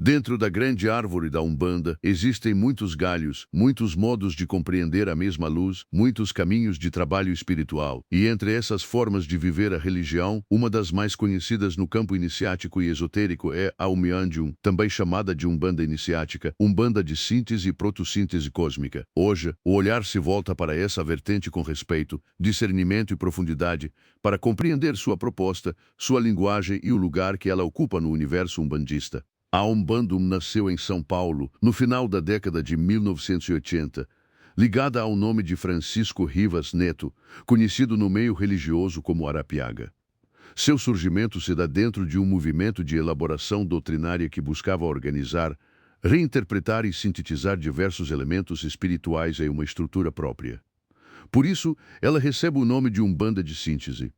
Dentro da grande árvore da Umbanda, existem muitos galhos, muitos modos de compreender a mesma luz, muitos caminhos de trabalho espiritual. E entre essas formas de viver a religião, uma das mais conhecidas no campo iniciático e esotérico é a Umiandium, também chamada de Umbanda iniciática, Umbanda de síntese e protossíntese cósmica. Hoje, o olhar se volta para essa vertente com respeito, discernimento e profundidade, para compreender sua proposta, sua linguagem e o lugar que ela ocupa no universo umbandista. A Umbandum nasceu em São Paulo, no final da década de 1980, ligada ao nome de Francisco Rivas Neto, conhecido no meio religioso como Arapiaga. Seu surgimento se dá dentro de um movimento de elaboração doutrinária que buscava organizar, reinterpretar e sintetizar diversos elementos espirituais em uma estrutura própria. Por isso, ela recebe o nome de Umbanda de síntese.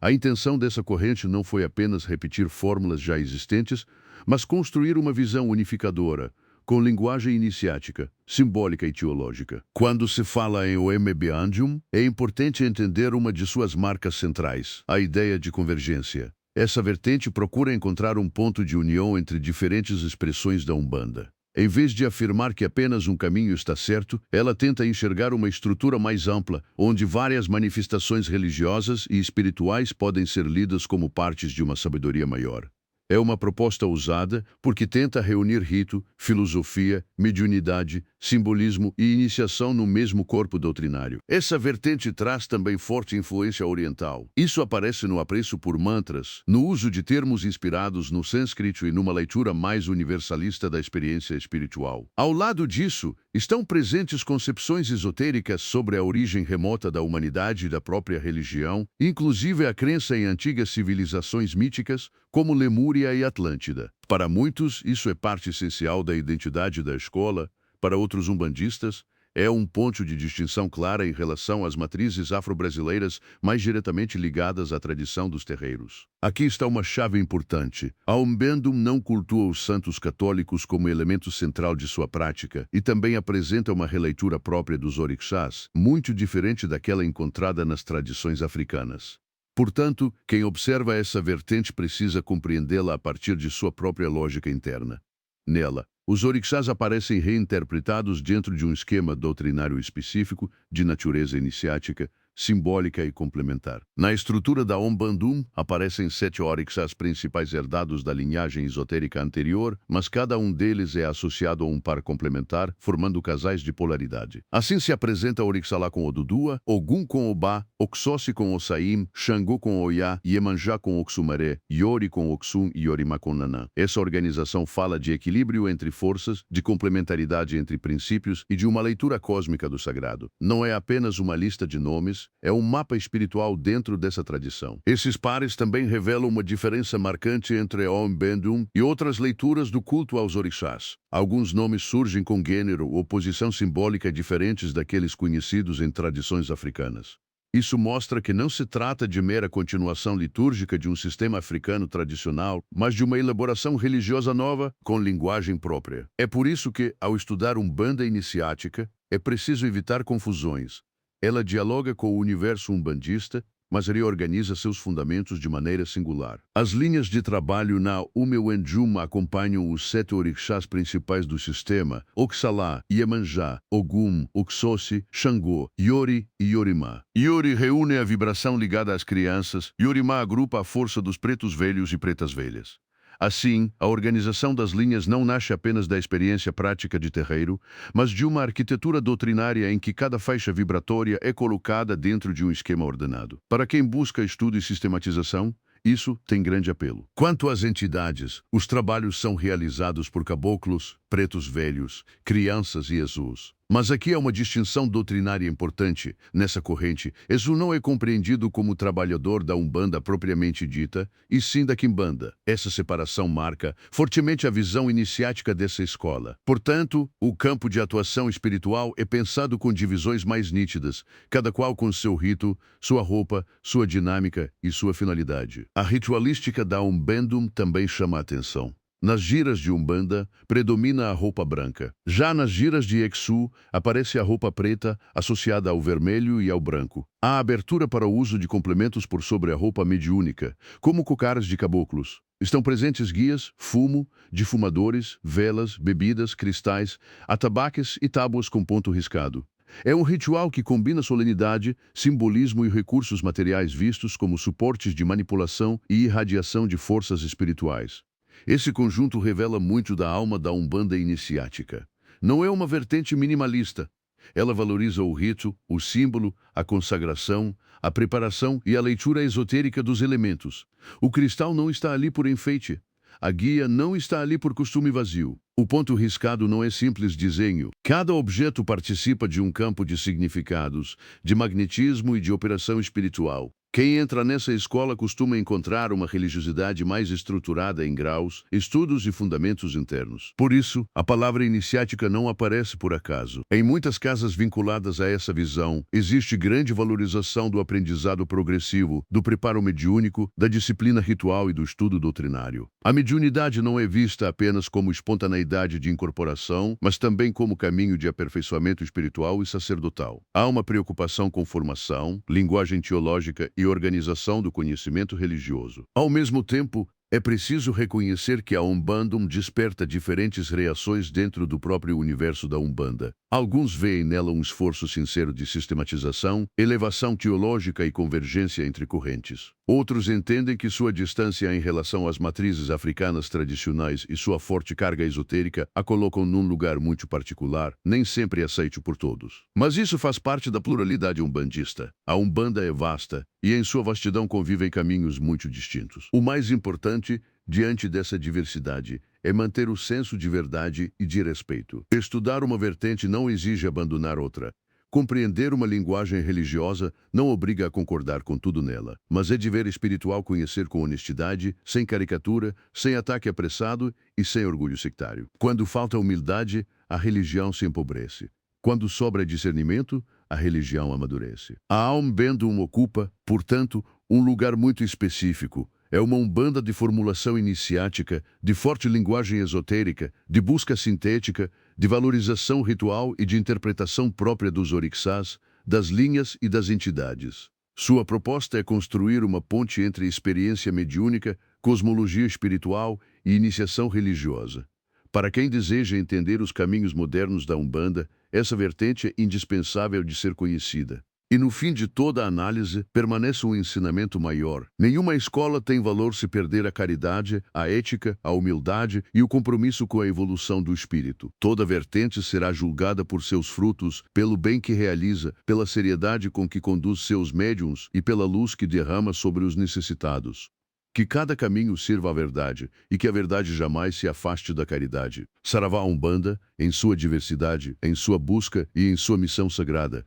A intenção dessa corrente não foi apenas repetir fórmulas já existentes, mas construir uma visão unificadora, com linguagem iniciática, simbólica e teológica. Quando se fala em Umbandum, é importante entender uma de suas marcas centrais, a ideia de convergência. Essa vertente procura encontrar um ponto de união entre diferentes expressões da Umbanda. Em vez de afirmar que apenas um caminho está certo, ela tenta enxergar uma estrutura mais ampla, onde várias manifestações religiosas e espirituais podem ser lidas como partes de uma sabedoria maior. É uma proposta ousada porque tenta reunir rito, filosofia, mediunidade, simbolismo e iniciação no mesmo corpo doutrinário. Essa vertente traz também forte influência oriental. Isso aparece no apreço por mantras, no uso de termos inspirados no sânscrito e numa leitura mais universalista da experiência espiritual. Ao lado disso, estão presentes concepções esotéricas sobre a origem remota da humanidade e da própria religião, inclusive a crença em antigas civilizações míticas, como Lemúria e Atlântida. Para muitos, isso é parte essencial da identidade da escola. Para outros umbandistas, é um ponto de distinção clara em relação às matrizes afro-brasileiras mais diretamente ligadas à tradição dos terreiros. Aqui está uma chave importante. A Umbandum não cultua os santos católicos como elemento central de sua prática e também apresenta uma releitura própria dos orixás, muito diferente daquela encontrada nas tradições africanas. Portanto, quem observa essa vertente precisa compreendê-la a partir de sua própria lógica interna. Nela, os orixás aparecem reinterpretados dentro de um esquema doutrinário específico, de natureza iniciática, simbólica e complementar. Na estrutura da Umbandum, aparecem 7 orixás principais herdados da linhagem esotérica anterior, mas cada um deles é associado a um par complementar, formando casais de polaridade. Assim se apresenta Orixalá com Odudua, Ogum com Obá, Oxóssi com Ossaim, Xangô com Oiá, Iemanjá com Oxumaré, Iori com Oxum e Yorimá com Nanã. Essa organização fala de equilíbrio entre forças, de complementaridade entre princípios e de uma leitura cósmica do sagrado. Não é apenas uma lista de nomes, é um mapa espiritual dentro dessa tradição. Esses pares também revelam uma diferença marcante entre a Umbandum e outras leituras do culto aos orixás. Alguns nomes surgem com gênero ou posição simbólica diferentes daqueles conhecidos em tradições africanas. Isso mostra que não se trata de mera continuação litúrgica de um sistema africano tradicional, mas de uma elaboração religiosa nova, com linguagem própria. É por isso que, ao estudar Umbanda iniciática, é preciso evitar confusões. Ela dialoga com o universo umbandista, mas reorganiza seus fundamentos de maneira singular. As linhas de trabalho na Umbandum acompanham os 7 orixás principais do sistema: Oxalá, Iemanjá, Ogum, Oxóssi, Xangô, Iori e Yorimá. Iori reúne a vibração ligada às crianças, Yorimá agrupa a força dos pretos velhos e pretas velhas. Assim, a organização das linhas não nasce apenas da experiência prática de terreiro, mas de uma arquitetura doutrinária em que cada faixa vibratória é colocada dentro de um esquema ordenado. Para quem busca estudo e sistematização, isso tem grande apelo. Quanto às entidades, os trabalhos são realizados por caboclos, pretos velhos, crianças e Exus. Mas aqui há uma distinção doutrinária importante. Nessa corrente, Exu não é compreendido como trabalhador da Umbanda propriamente dita, e sim da Quimbanda. Essa separação marca fortemente a visão iniciática dessa escola. Portanto, o campo de atuação espiritual é pensado com divisões mais nítidas, cada qual com seu rito, sua roupa, sua dinâmica e sua finalidade. A ritualística da Umbandum também chama a atenção. Nas giras de Umbanda, predomina a roupa branca. Já nas giras de Exu, aparece a roupa preta, associada ao vermelho e ao branco. Há abertura para o uso de complementos por sobre a roupa mediúnica, como cocaras de caboclos. Estão presentes guias, fumo, difumadores, velas, bebidas, cristais, atabaques e tábuas com ponto riscado. É um ritual que combina solenidade, simbolismo e recursos materiais vistos como suportes de manipulação e irradiação de forças espirituais. Esse conjunto revela muito da alma da Umbanda iniciática. Não é uma vertente minimalista. Ela valoriza o rito, o símbolo, a consagração, a preparação e a leitura esotérica dos elementos. O cristal não está ali por enfeite. A guia não está ali por costume vazio. O ponto riscado não é simples desenho. Cada objeto participa de um campo de significados, de magnetismo e de operação espiritual. Quem entra nessa escola costuma encontrar uma religiosidade mais estruturada em graus, estudos e fundamentos internos. Por isso, a palavra iniciática não aparece por acaso. Em muitas casas vinculadas a essa visão, existe grande valorização do aprendizado progressivo, do preparo mediúnico, da disciplina ritual e do estudo doutrinário. A mediunidade não é vista apenas como espontaneidade de incorporação, mas também como caminho de aperfeiçoamento espiritual e sacerdotal. Há uma preocupação com formação, linguagem teológica e organização do conhecimento religioso. Ao mesmo tempo, é preciso reconhecer que a Umbanda desperta diferentes reações dentro do próprio universo da Umbanda. Alguns veem nela um esforço sincero de sistematização, elevação teológica e convergência entre correntes. Outros entendem que sua distância em relação às matrizes africanas tradicionais e sua forte carga esotérica a colocam num lugar muito particular, nem sempre aceito por todos. Mas isso faz parte da pluralidade umbandista. A Umbanda é vasta e em sua vastidão convivem caminhos muito distintos. O mais importante, diante dessa diversidade, é manter o senso de verdade e de respeito. Estudar uma vertente não exige abandonar outra. Compreender uma linguagem religiosa não obriga a concordar com tudo nela, mas é dever espiritual conhecer com honestidade, sem caricatura, sem ataque apressado e sem orgulho sectário. Quando falta humildade, a religião se empobrece. Quando sobra discernimento, a religião amadurece. A Umbanda ocupa, portanto, um lugar muito específico. É uma Umbanda de formulação iniciática, de forte linguagem esotérica, de busca sintética, de valorização ritual e de interpretação própria dos orixás, das linhas e das entidades. Sua proposta é construir uma ponte entre experiência mediúnica, cosmologia espiritual e iniciação religiosa. Para quem deseja entender os caminhos modernos da Umbanda, essa vertente é indispensável de ser conhecida. E no fim de toda a análise, permanece um ensinamento maior. Nenhuma escola tem valor se perder a caridade, a ética, a humildade e o compromisso com a evolução do espírito. Toda vertente será julgada por seus frutos, pelo bem que realiza, pela seriedade com que conduz seus médiuns e pela luz que derrama sobre os necessitados. Que cada caminho sirva à verdade e que a verdade jamais se afaste da caridade. Saravá Umbanda, em sua diversidade, em sua busca e em sua missão sagrada.